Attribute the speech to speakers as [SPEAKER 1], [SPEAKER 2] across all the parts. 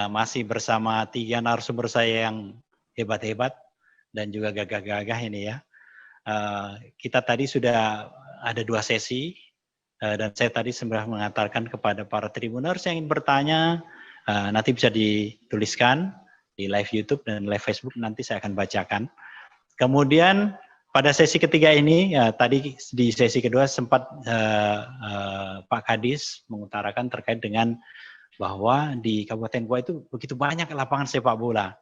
[SPEAKER 1] masih bersama 3 narasumber saya yang hebat-hebat dan juga gagah-gagah ini ya. Kita tadi sudah ada 2 sesi dan saya tadi sudah mengatakan kepada para tribuners yang ingin bertanya, nanti bisa dituliskan di live YouTube dan live Facebook, nanti saya akan bacakan. Kemudian pada sesi ketiga ini, tadi di sesi kedua sempat Pak Kadis mengutarakan terkait dengan bahwa di Kabupaten Goa itu begitu banyak lapangan sepak bola,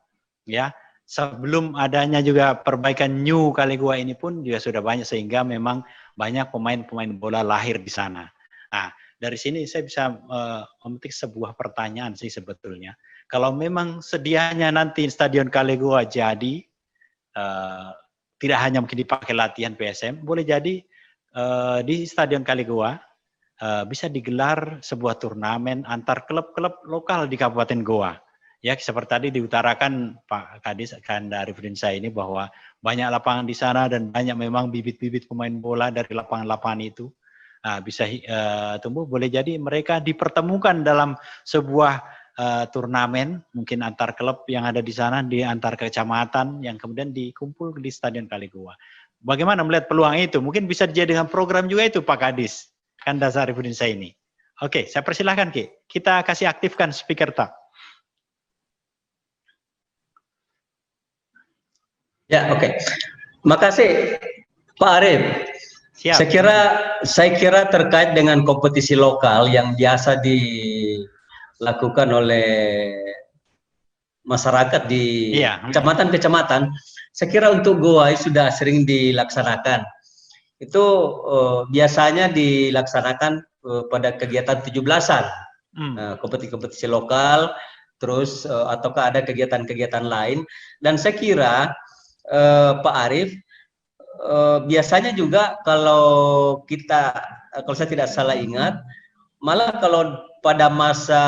[SPEAKER 1] ya. Sebelum adanya juga perbaikan New Kali Goa ini pun juga sudah banyak, sehingga memang banyak pemain-pemain bola lahir di sana. Nah, dari sini saya bisa memetik sebuah pertanyaan sih sebetulnya. Kalau memang sedianya nanti Stadion Kali Goa jadi tidak hanya mungkin dipakai latihan PSM, boleh jadi di Stadion Kali Goa bisa digelar sebuah turnamen antar klub-klub lokal di Kabupaten Goa. Ya, seperti tadi diutarakan Pak Kadis dari Frinsa ini bahwa banyak lapangan di sana dan banyak memang bibit-bibit pemain bola dari lapangan-lapangan itu bisa tumbuh. Boleh jadi mereka dipertemukan dalam sebuah turnamen mungkin antar klub yang ada di sana, di antar kecamatan yang kemudian dikumpul di Stadion Kali Goa. Bagaimana melihat peluang itu? Mungkin bisa dijadikan program juga itu Pak Kadis. Kan dasar Indonesia ini. Oke, saya persilahkan Ki. Kita kasih aktifkan speaker tak.
[SPEAKER 2] Ya, oke. Makasih Pak Arif.
[SPEAKER 1] Siap.
[SPEAKER 2] Saya kira terkait dengan kompetisi lokal yang biasa dilakukan oleh masyarakat di kecamatan-kecamatan, saya kira untuk Goa sudah sering dilaksanakan. Itu biasanya dilaksanakan pada kegiatan 17-an, kompetisi-kompetisi lokal, terus ataukah ada kegiatan-kegiatan lain. Dan saya kira Pak Arif, biasanya juga kalau saya tidak salah ingat, malah kalau pada masa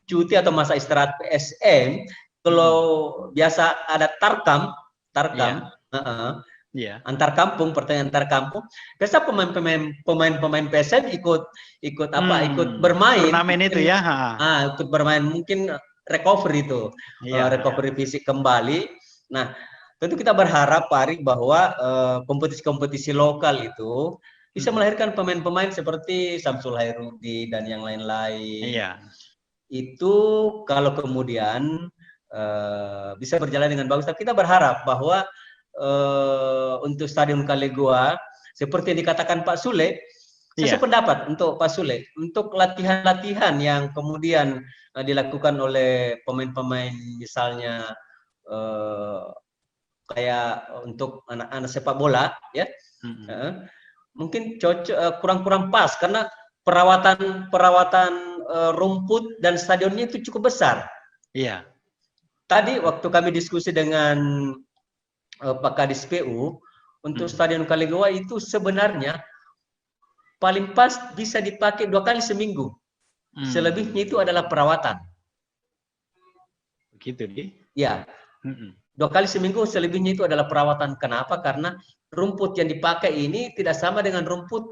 [SPEAKER 2] cuti atau masa istirahat PSM, kalau biasa ada tarkam, antar kampung, pertandingan antar kampung, biasa pemain PSM ikut bermain.
[SPEAKER 1] Turnamen itu ya.
[SPEAKER 2] Ikut bermain, mungkin recovery itu, recovery fisik kembali. Nah, tentu kita berharap Pak Arik bahwa kompetisi-kompetisi lokal itu bisa melahirkan pemain-pemain seperti Samsul Hairudi dan yang lain-lain.
[SPEAKER 1] Iya.
[SPEAKER 2] Itu kalau kemudian bisa berjalan dengan bagus. Tapi kita berharap bahwa untuk Stadion Kali Goa, seperti yang dikatakan Pak Sule, saya sependapat untuk Pak Sule, untuk latihan-latihan yang kemudian dilakukan oleh pemain-pemain misalnya kayak untuk anak-anak sepak bola, ya, mungkin cocok kurang-kurang pas karena perawatan rumput dan stadionnya itu cukup besar.
[SPEAKER 1] Iya.
[SPEAKER 2] Tadi waktu kami diskusi dengan Pak Kadis PU untuk Stadion Kali Goa itu sebenarnya paling pas bisa dipakai 2 kali seminggu. Selebihnya itu adalah perawatan.
[SPEAKER 1] Begitu nih?
[SPEAKER 2] Ya. 2 kali seminggu, selebihnya itu adalah perawatan. Kenapa? Karena rumput yang dipakai ini tidak sama dengan rumput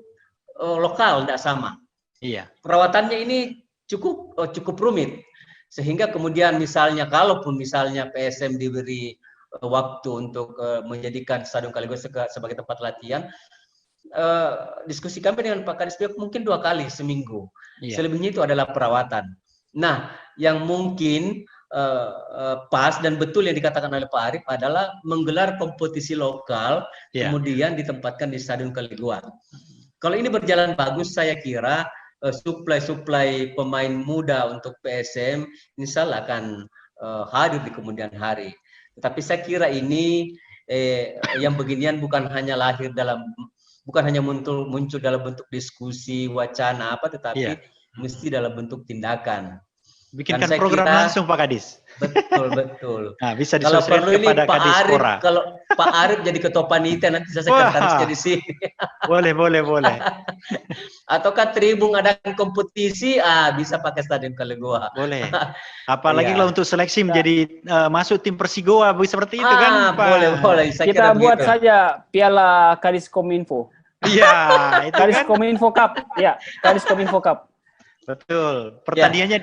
[SPEAKER 2] lokal, tidak sama.
[SPEAKER 1] Iya.
[SPEAKER 2] Perawatannya ini cukup rumit. Sehingga kemudian misalnya, kalaupun misalnya PSM diberi waktu untuk menjadikan Stadion Kali Goa sebagai tempat latihan, diskusi kami dengan Pak Kadis mungkin 2 kali seminggu. Iya. Selebihnya itu adalah perawatan. Nah, yang mungkin pas dan betul yang dikatakan oleh Pak Arif adalah menggelar kompetisi lokal, kemudian ditempatkan di Stadion Kali Goa. Kalau ini berjalan bagus, saya kira suplai pemain muda untuk PSM insya Allah akan hadir di kemudian hari. Tetapi saya kira ini yang beginian bukan hanya muncul dalam bentuk diskusi, wacana apa, tetapi mesti dalam bentuk tindakan.
[SPEAKER 1] Bikinkan program langsung Pak Kadis.
[SPEAKER 2] Betul.
[SPEAKER 1] Nah, bisa
[SPEAKER 2] kalau perlu ini
[SPEAKER 1] kepada Kadis
[SPEAKER 2] Arif,
[SPEAKER 1] Pora.
[SPEAKER 2] kalau Pak Arif jadi ketua panitia, nanti saya sekretarisnya di sini.
[SPEAKER 1] Boleh.
[SPEAKER 2] Ataukah Tribun ada kompetisi, bisa pakai Stadion Kali Goa.
[SPEAKER 1] Boleh. Apalagi kalau untuk seleksi menjadi masuk tim Persigoa seperti itu kan Pak.
[SPEAKER 2] Boleh.
[SPEAKER 3] Kita buat saja Piala Kadis Kominfo.
[SPEAKER 1] Iya, itu
[SPEAKER 3] Kadis
[SPEAKER 1] kan.
[SPEAKER 3] Kominfo Cup. Ya, Kadis Kominfo Cup.
[SPEAKER 1] Betul. Pertandingannya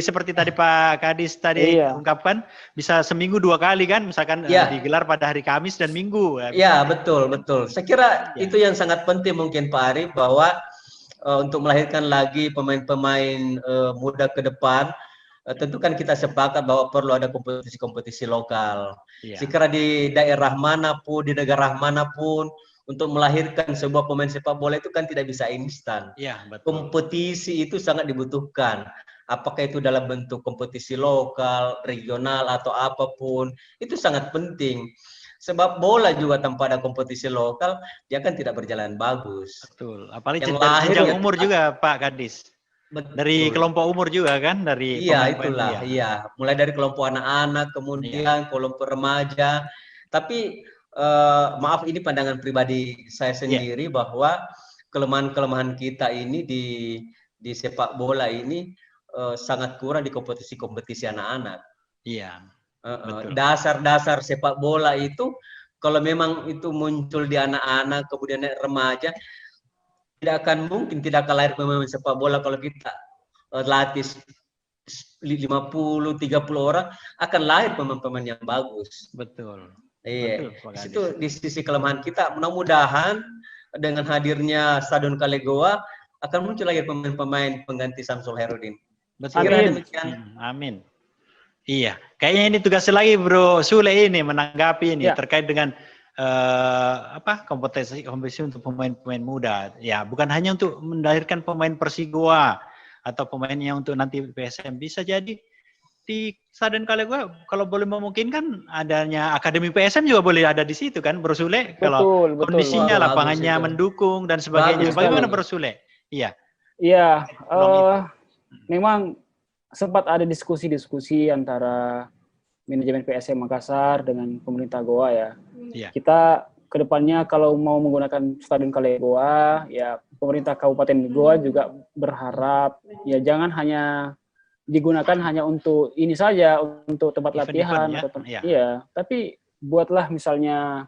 [SPEAKER 1] seperti tadi Pak Kadis tadi ungkapkan, bisa seminggu 2 kali kan, misalkan digelar pada hari Kamis dan Minggu.
[SPEAKER 2] Ya, betul. Saya kira itu yang sangat penting mungkin Pak Arif, bahwa untuk melahirkan lagi pemain-pemain muda ke depan, tentu kan kita sepakat bahwa perlu ada kompetisi-kompetisi lokal. Saya kira di daerah manapun, di negara manapun, untuk melahirkan sebuah pemain sepak bola itu kan tidak bisa instan. Kompetisi itu sangat dibutuhkan. Apakah itu dalam bentuk kompetisi lokal, regional, atau apapun, itu sangat penting. Sebab bola juga tanpa ada kompetisi lokal, dia kan tidak berjalan bagus.
[SPEAKER 1] Betul. Apalagi jenjang umur juga Pak Kadis. Betul. Dari kelompok umur juga kan, dari
[SPEAKER 2] itulah. Mulai dari kelompok anak-anak, kemudian kelompok remaja. Tapi maaf, ini pandangan pribadi saya sendiri, bahwa kelemahan-kelemahan kita ini di sepak bola ini sangat kurang di kompetisi-kompetisi anak-anak.
[SPEAKER 1] Iya.
[SPEAKER 2] Dasar-dasar sepak bola itu kalau memang itu muncul di anak-anak, kemudian remaja, tidak akan lahir pemain sepak bola. Kalau kita latih 50-30 orang, akan lahir pemain-pemain yang bagus.
[SPEAKER 1] Betul.
[SPEAKER 2] Iya. Itu di sisi kelemahan kita. Mudah-mudahan dengan hadirnya Stadion Kalegoa akan muncul lagi pemain-pemain pengganti Samsul Herudin.
[SPEAKER 1] Amin. Iya, kayaknya ini tugas lagi Bro Sule ini menanggapi ini terkait dengan kompetisi untuk pemain-pemain muda. Ya, bukan hanya untuk melahirkan pemain Persigoa atau pemain yang untuk nanti PSM, bisa jadi di Stadion Kalegoa kalau boleh memungkinkan adanya akademi PSM juga boleh ada di situ kan Bro Sule, kalau kondisinya lapangannya mendukung dan sebagainya. Bagaimana Bro Sule? Iya.
[SPEAKER 3] Iya, memang sempat ada diskusi-diskusi antara manajemen PSM Makassar dengan pemerintah Goa ya. Kita kedepannya kalau mau menggunakan Stadion Kalegoa, ya pemerintah Kabupaten Goa juga berharap ya jangan hanya digunakan hanya untuk ini saja, untuk tempat latihan tapi buatlah misalnya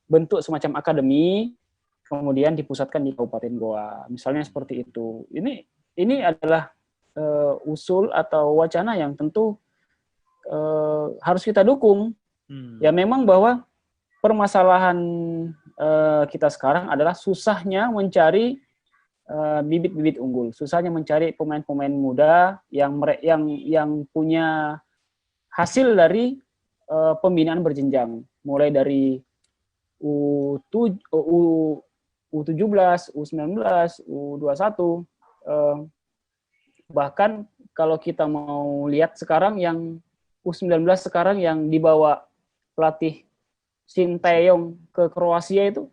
[SPEAKER 3] bentuk semacam akademi, kemudian dipusatkan di Kabupaten Goa, misalnya seperti itu. Ini adalah usul atau wacana yang tentu harus kita dukung. Ya memang bahwa permasalahan kita sekarang adalah susahnya mencari bibit-bibit unggul, susahnya mencari pemain-pemain muda yang punya hasil dari pembinaan berjenjang, mulai dari U17, U19, U21. Bahkan kalau kita mau lihat sekarang yang U19 sekarang yang dibawa pelatih Sinteyong ke Kroasia itu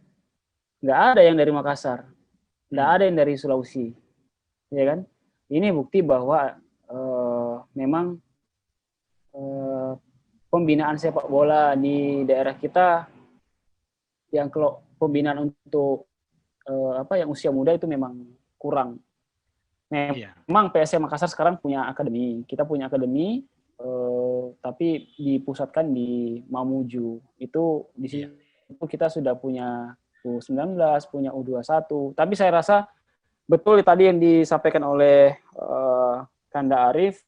[SPEAKER 3] nggak ada yang dari Makassar, nggak ada yang dari Sulawesi, ya kan? Ini bukti bahwa memang pembinaan sepak bola di daerah kita yang kalau pembinaan untuk yang usia muda itu memang kurang. Memang PSM Makassar sekarang punya akademi, kita punya akademi, tapi dipusatkan di Mamuju. Itu di situ kita sudah punya U19, punya U21. Tapi saya rasa betul tadi yang disampaikan oleh Kanda Arif,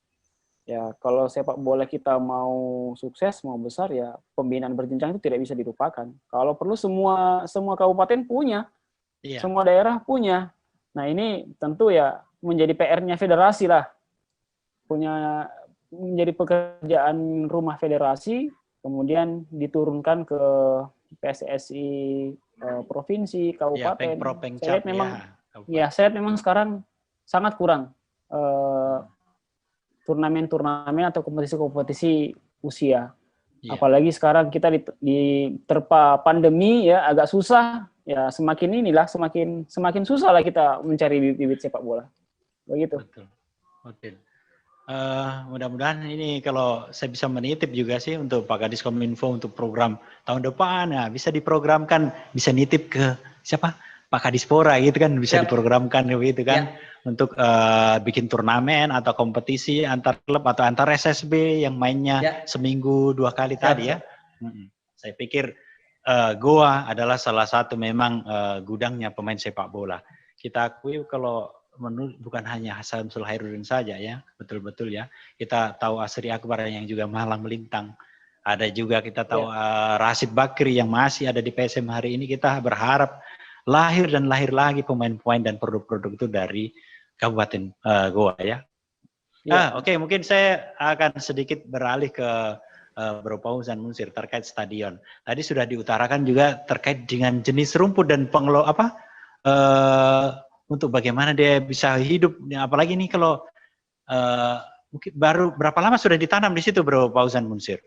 [SPEAKER 3] ya kalau sepak bola kita mau sukses, mau besar, ya pembinaan berjenjang itu tidak bisa dilupakan. Kalau perlu semua kabupaten punya, semua daerah punya. Nah ini tentu ya menjadi PR-nya federasi lah, menjadi pekerjaan rumah federasi, kemudian diturunkan ke PSSI provinsi, kabupaten. Saya lihat memang sekarang sangat kurang turnamen-turnamen atau kompetisi-kompetisi usia. Apalagi sekarang kita diterpa pandemi ya, agak susah ya, semakin susah lah kita mencari bibit sepak bola. Begitu.
[SPEAKER 1] Betul. Mudah-mudahan ini kalau saya bisa menitip juga sih untuk Pak Kadis Kominfo untuk program tahun depan, ya bisa diprogramkan, bisa nitip ke siapa? Pak Kadispora gitu kan, bisa diprogramkan gitu kan, untuk bikin turnamen atau kompetisi antar klub atau antar SSB yang mainnya seminggu 2 kali tadi ya. Saya pikir Goa adalah salah satu memang gudangnya pemain sepak bola. Kita akui kalau bukan hanya Syamsul Khairuddin saja ya, betul-betul ya. Kita tahu Asri Akbar yang juga malang melintang. Ada juga kita tahu Rashid Bakri yang masih ada di PSM hari ini. Kita berharap lahir lagi pemain-pemain dan produk-produk itu dari Kabupaten Goa ya. Oke, mungkin saya akan sedikit beralih ke Bro Fauzan Munsir terkait stadion. Tadi sudah diutarakan juga terkait dengan jenis rumput dan untuk bagaimana dia bisa hidup, apalagi nih kalau mungkin baru berapa lama sudah ditanam di situ, Bro Fauzan Munsir?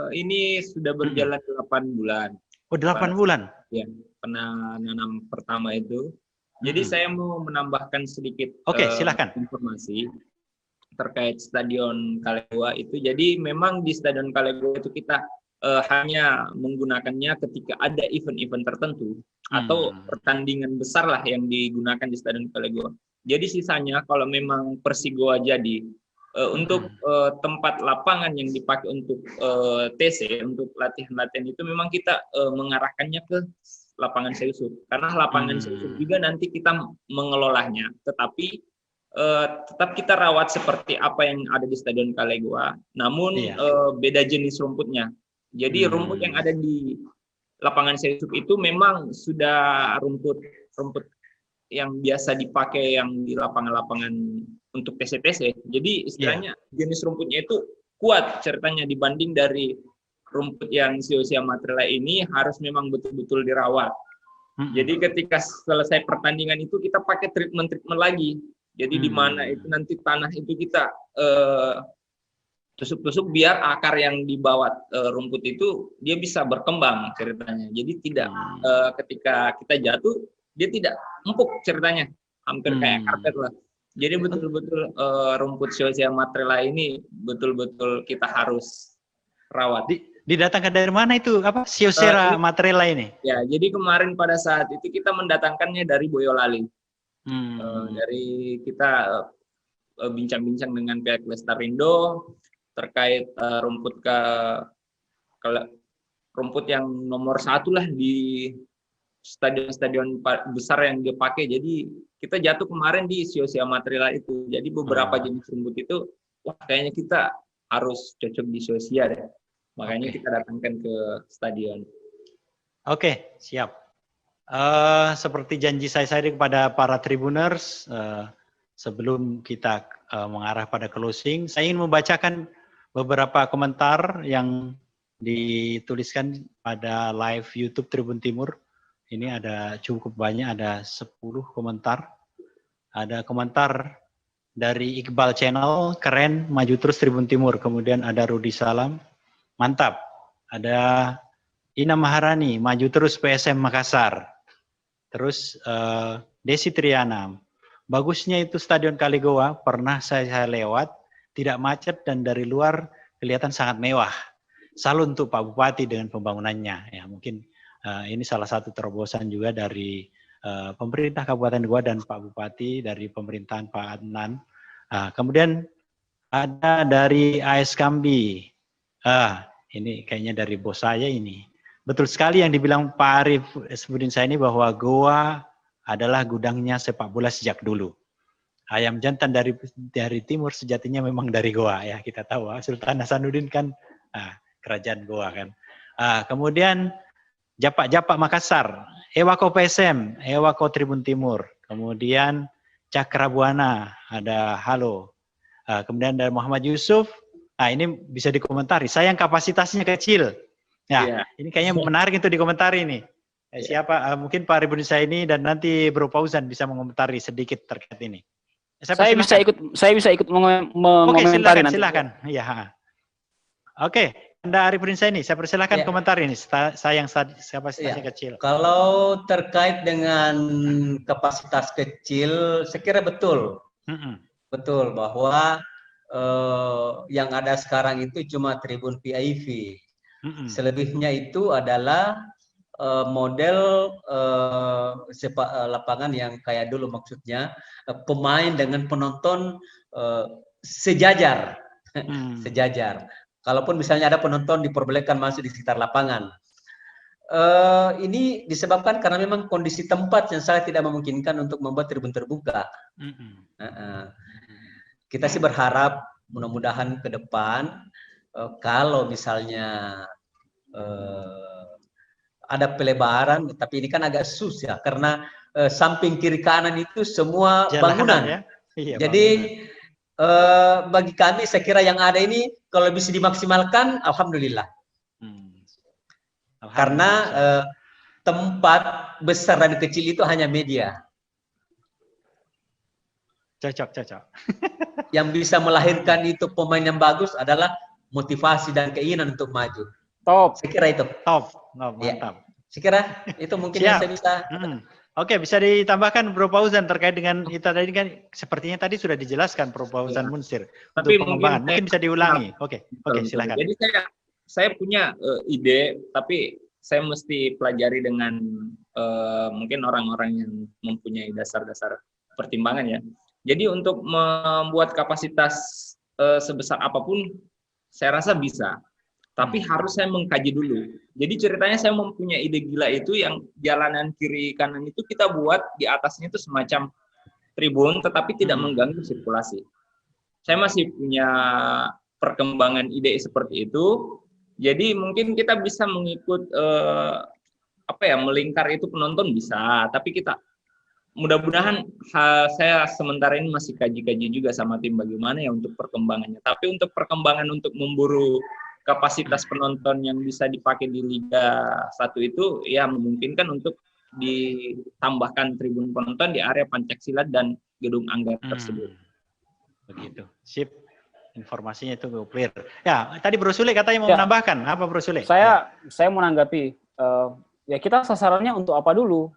[SPEAKER 4] Ini sudah berjalan 8 bulan.
[SPEAKER 1] Oh, 8 bulan?
[SPEAKER 4] Ya, penanam pertama itu. Jadi saya mau menambahkan sedikit
[SPEAKER 1] silakan.
[SPEAKER 4] Informasi terkait Stadion Kalegoa itu. Jadi memang di Stadion Kalegoa itu kita hanya menggunakannya ketika ada event-event tertentu atau pertandingan besar lah yang digunakan di Stadion Kalegoa. Jadi sisanya kalau memang Persigoa jadi untuk tempat lapangan yang dipakai untuk TC, untuk latihan-latihan itu memang kita mengarahkannya ke lapangan Syusuf. Karena lapangan Syusuf juga nanti kita mengelolanya, tetapi tetap kita rawat seperti apa yang ada di Stadion Kalegoa, namun beda jenis rumputnya. Jadi rumput yang ada di lapangan Syusuf itu memang sudah rumput yang biasa dipakai yang di lapangan-lapangan untuk TC-TC. Jadi istilahnya jenis rumputnya itu kuat ceritanya dibanding dari rumput yang sia-sia material ini harus memang betul-betul dirawat. Jadi ketika selesai pertandingan itu kita pakai treatment lagi. Jadi di mana itu nanti tanah itu kita tusuk-tusuk biar akar yang di bawah rumput itu dia bisa berkembang ceritanya. Jadi tidak ketika kita jatuh dia tidak empuk ceritanya, hampir kayak karpet lah. Jadi betul-betul rumput sia-sia material ini betul-betul kita harus rawat.
[SPEAKER 1] Didatangkan dari mana itu sia-sia material ini? Ya,
[SPEAKER 4] jadi kemarin pada saat itu kita mendatangkannya dari Boyolali. Dari kita bincang-bincang dengan pihak Lestarindo terkait rumput yang nomor 1 lah di stadion-stadion besar yang dia pakai. Jadi kita jatuh kemarin di sia-sia material itu. Jadi beberapa jenis rumput itu, wah kayaknya kita harus cocok di sia-sia deh. Makanya kita datangkan ke stadion.
[SPEAKER 1] Oke, siap. Seperti janji saya tadi kepada para Tribuners, sebelum kita mengarah pada closing, saya ingin membacakan beberapa komentar yang dituliskan pada live YouTube Tribun Timur. Ini ada cukup banyak, ada 10 komentar. Ada komentar dari Iqbal Channel, keren, maju terus Tribun Timur. Kemudian ada Rudi Salam, mantap. Ada Ina Maharani, maju terus PSM Makassar. Terus Desi Triana, bagusnya itu Stadion Kalegoa, pernah saya lewat, tidak macet dan dari luar kelihatan sangat mewah. Salut untuk Pak Bupati dengan pembangunannya. Ya, mungkin ini salah satu terobosan juga dari pemerintah Kabupaten Goa dan Pak Bupati dari pemerintahan Pak Adnan. Kemudian ada dari AS Kambi. Ini kayaknya dari bos saya ini. Betul sekali yang dibilang Pak Arif Sebudin saya ini bahwa Goa adalah gudangnya sepak bola sejak dulu. Ayam jantan dari timur sejatinya memang dari Goa ya, kita tahu. Sultan Hasanuddin kan kerajaan Goa kan. Kemudian Japak Makassar, Ewako PSM, Ewako Tribun Timur. Kemudian Cakrabuana, ada halo. Kemudian dari Muhammad Yusuf, ini bisa dikomentari. Sayang kapasitasnya kecil. Ini kayaknya menarik itu dikomentari ini. Siapa? Mungkin Pak Ribunisa ini dan nanti Bro Fauzan bisa mengomentari sedikit terkait ini. Saya bisa ikut mengomentari nanti. Silakan. Iya. Oke, Anda Arifudinsa ini, saya persilakan komentar ini. Sayang kapasitasnya kecil.
[SPEAKER 2] Kalau terkait dengan kapasitas kecil, saya kira betul. Betul bahwa yang ada sekarang itu cuma tribun PIV. Selebihnya itu adalah model lapangan yang kayak dulu, maksudnya pemain dengan penonton sejajar. Sejajar. Kalaupun misalnya ada penonton diperbolehkan masuk di sekitar lapangan. Ini disebabkan karena memang kondisi tempat yang sangat tidak memungkinkan untuk membuat tribun terbuka. Kita sih berharap mudah-mudahan ke depan kalau misalnya ada pelebaran, tapi ini kan agak susah karena samping kiri kanan itu semua bangunan.
[SPEAKER 1] Ya? Iya,
[SPEAKER 2] jadi bagi kami saya kira yang ada ini kalau bisa dimaksimalkan, alhamdulillah. Karena tempat besar dan kecil itu hanya media.
[SPEAKER 1] Cocok.
[SPEAKER 2] Yang bisa melahirkan itu pemain yang bagus adalah motivasi dan keinginan untuk maju.
[SPEAKER 3] Top.
[SPEAKER 2] Saya kira itu.
[SPEAKER 1] Top. Mantap. Ya.
[SPEAKER 2] Saya kira itu mungkin yang saya bisa.
[SPEAKER 1] Oke, bisa ditambahkan Bro Fauzan terkait dengan itu tadi kan sepertinya tadi sudah dijelaskan Bro Fauzan Munsir untuk pengembangan. Mungkin bisa diulangi. Oke, silakan.
[SPEAKER 4] Jadi saya punya ide, tapi saya mesti pelajari dengan mungkin orang-orang yang mempunyai dasar-dasar pertimbangan ya. Jadi untuk membuat kapasitas sebesar apapun, saya rasa bisa. Tapi harus saya mengkaji dulu. Jadi ceritanya saya mempunyai ide gila itu yang jalanan kiri kanan itu kita buat di atasnya itu semacam tribun, tetapi tidak mengganggu sirkulasi. Saya masih punya perkembangan ide seperti itu. Jadi mungkin kita bisa mengikut melingkar itu penonton bisa, tapi kita mudah-mudahan saya sementara ini masih kaji-kaji juga sama tim bagaimana ya untuk perkembangannya. Tapi untuk perkembangan untuk memburu kapasitas penonton yang bisa dipakai di Liga 1 itu ya memungkinkan untuk ditambahkan tribun penonton di area Pancaksilat dan Gedung Anggar tersebut.
[SPEAKER 1] Begitu. Sip. Informasinya itu clear. Ya, tadi Bro Sule katanya mau menambahkan. Apa Bro Sule?
[SPEAKER 3] Saya mau menanggapi. Ya kita sasarannya untuk apa dulu?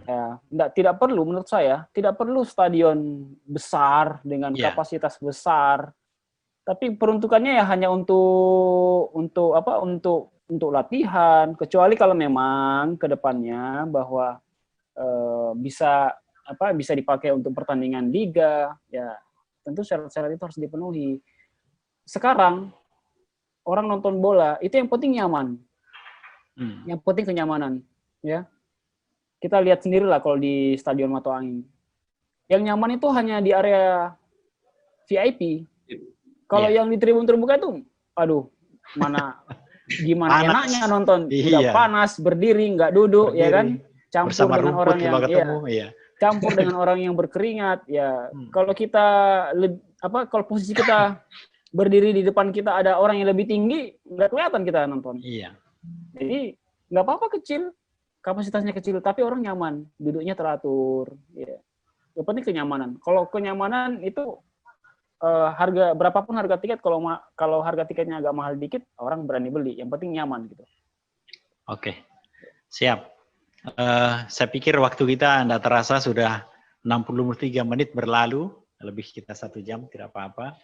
[SPEAKER 3] Ya, tidak perlu menurut saya. Tidak perlu stadion besar dengan kapasitas besar. Tapi peruntukannya ya hanya untuk latihan. Kecuali kalau memang ke depannya bahwa bisa dipakai untuk pertandingan liga, ya tentu syarat-syarat itu harus dipenuhi. Sekarang orang nonton bola itu yang penting nyaman, yang penting kenyamanan, ya. Kita lihat sendirilah kalau di Stadion Mato Angin, yang nyaman itu hanya di area VIP. Kalau yang di tribun terbuka itu, aduh, gimana enaknya nonton, udah panas, berdiri, nggak duduk, ya kan? Campur dengan orang yang campur dengan orang yang berkeringat, ya. Kalau kita kalau posisi kita berdiri di depan kita ada orang yang lebih tinggi, nggak kelihatan kita nonton.
[SPEAKER 1] Iya.
[SPEAKER 3] Jadi nggak apa-apa kecil, kapasitasnya kecil, tapi orang nyaman, duduknya teratur. Ya. Yang penting kenyamanan. Kalau kenyamanan itu harga berapapun harga tiket, kalau harga tiketnya agak mahal dikit, orang berani beli. Yang penting nyaman gitu.
[SPEAKER 1] Oke, siap. Saya pikir waktu kita tidak terasa sudah 63 menit berlalu, lebih kita 1 jam, tidak apa-apa.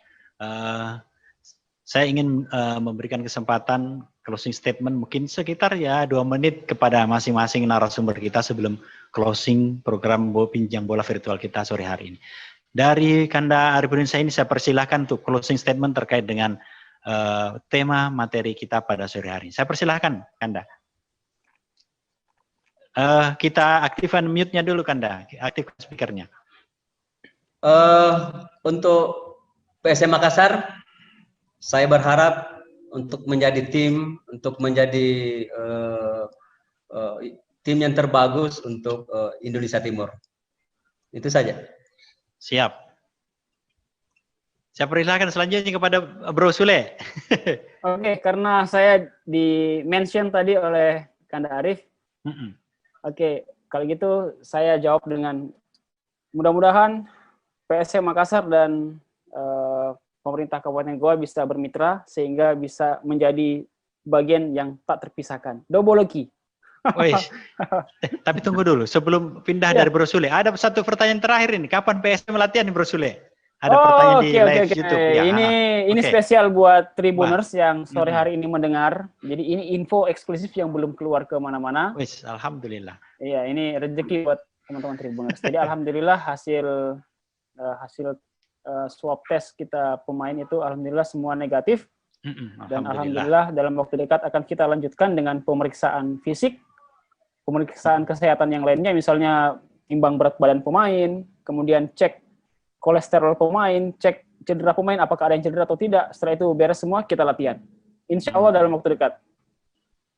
[SPEAKER 1] Saya ingin memberikan kesempatan closing statement mungkin sekitar 2 menit kepada masing-masing narasumber kita sebelum closing program Pinjam Bola Virtual kita sore hari ini. Dari Kanda Arifudin ini saya persilahkan untuk closing statement terkait dengan tema materi kita pada sore hari ini. Saya persilahkan, Kanda. Kita aktifkan mute-nya dulu, Kanda. Aktifkan speakernya.
[SPEAKER 2] Untuk PSM Makassar, saya berharap untuk menjadi tim, untuk menjadi tim yang terbagus untuk Indonesia Timur. Itu saja.
[SPEAKER 1] Siap. Saya persilahkan selanjutnya kepada Bro Sule.
[SPEAKER 3] Oke, karena saya di-mention tadi oleh Kanda Arif. Oke, kalau gitu saya jawab dengan mudah-mudahan PSM Makassar dan pemerintah Kabupaten Goa bisa bermitra sehingga bisa menjadi bagian yang tak terpisahkan. Dobologi.
[SPEAKER 1] Tapi tunggu dulu, sebelum pindah dari Bro Sule, ada satu pertanyaan terakhir ini. Kapan PSM latihan nih Bro Sule? Ada pertanyaan di live YouTube. Ya,
[SPEAKER 3] ini spesial buat Tribuners yang sore hari ini mendengar. Jadi ini info eksklusif yang belum keluar ke mana-mana.
[SPEAKER 1] Alhamdulillah.
[SPEAKER 3] Iya, ini rezeki buat teman-teman Tribuners. Jadi alhamdulillah hasil swab test kita pemain itu alhamdulillah semua negatif. Dan alhamdulillah dalam waktu dekat akan kita lanjutkan dengan pemeriksaan fisik, pemeriksaan kesehatan yang lainnya, misalnya timbang berat badan pemain, kemudian cek kolesterol pemain, cek cedera pemain, apakah ada yang cedera atau tidak. Setelah itu beres semua, kita latihan. Insya Allah dalam waktu dekat.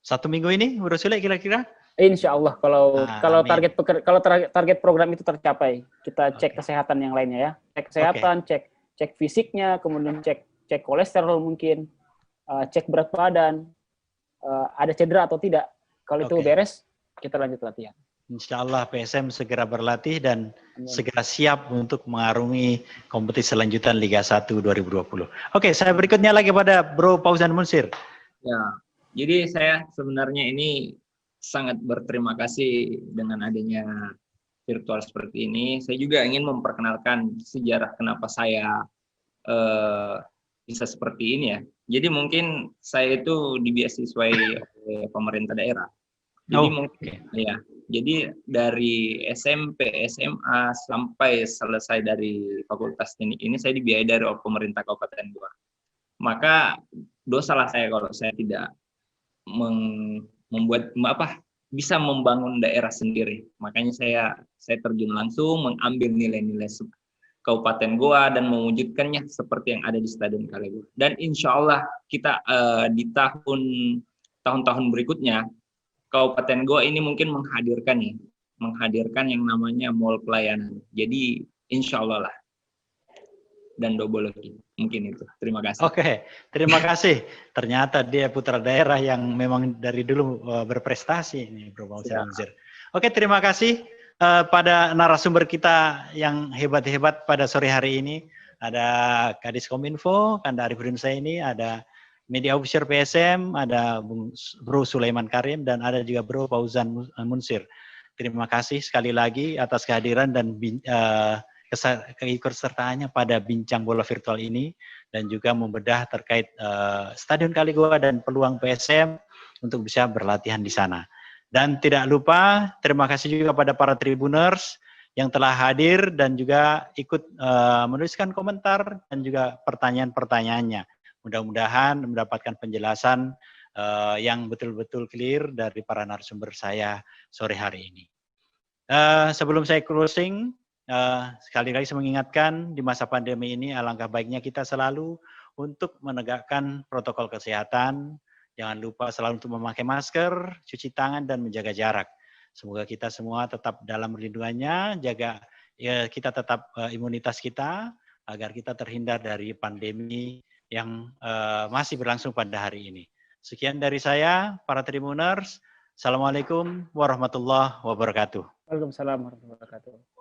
[SPEAKER 1] 1 minggu ini, Bro Sule kira-kira?
[SPEAKER 3] Insya Allah kalau target program itu tercapai, kita cek kesehatan yang lainnya ya, cek kesehatan, cek fisiknya, kemudian cek kolesterol mungkin, cek berat badan, ada cedera atau tidak. Kalau itu beres, kita lanjut latihan.
[SPEAKER 1] Insya Allah PSM segera berlatih dan segera siap untuk mengarungi kompetisi selanjutan Liga 1 2020. Oke, saya berikutnya lagi pada Bro Fauzan Munsir.
[SPEAKER 4] Ya, jadi saya sebenarnya ini sangat berterima kasih dengan adanya virtual seperti ini. Saya juga ingin memperkenalkan sejarah kenapa saya bisa seperti ini ya. Jadi mungkin saya itu dibeasiswai oleh pemerintah daerah. Jadi ya, jadi dari SMP, SMA sampai selesai dari Fakultas Teknik ini saya dibiayai dari pemerintah Kabupaten Goa. Maka dosalah saya kalau saya tidak bisa membangun daerah sendiri. Makanya saya terjun langsung mengambil nilai-nilai Kabupaten Goa dan mewujudkannya seperti yang ada di Stadion Kalegoa. Dan insya Allah kita di tahun-tahun berikutnya Kabupaten Goa ini mungkin menghadirkan yang namanya mall pelayanan. Jadi insya Allah lah. Dan double lagi. Mungkin itu. Terima kasih.
[SPEAKER 1] Oke, terima kasih. Ternyata dia putra daerah yang memang dari dulu berprestasi ini, Bro Fauzan Munsir. Oke, terima kasih pada narasumber kita yang hebat-hebat pada sore hari ini. Ada Kadis Kominfo, Kanda Arifudin Saini, ada Media Officer PSM, ada Bro Sulaiman Karim, dan ada juga Bro Fauzan Munsir. Terima kasih sekali lagi atas kehadiran dan keikutsertaannya pada bincang bola virtual ini, dan juga membedah terkait Stadion Kalegoa dan peluang PSM untuk bisa berlatihan di sana. Dan tidak lupa terima kasih juga pada para Tribuners yang telah hadir dan juga ikut menuliskan komentar dan juga pertanyaan-pertanyaannya. Mudah-mudahan mendapatkan penjelasan yang betul-betul clear dari para narasumber saya sore hari ini. Sebelum saya closing, sekali lagi saya mengingatkan di masa pandemi ini alangkah baiknya kita selalu untuk menegakkan protokol kesehatan. Jangan lupa selalu untuk memakai masker, cuci tangan, dan menjaga jarak. Semoga kita semua tetap dalam perlindungannya, kita tetap imunitas kita, agar kita terhindar dari pandemi yang masih berlangsung pada hari ini. Sekian dari saya, para Tribuners. Assalamualaikum warahmatullahi wabarakatuh.
[SPEAKER 3] Waalaikumsalam warahmatullahi wabarakatuh.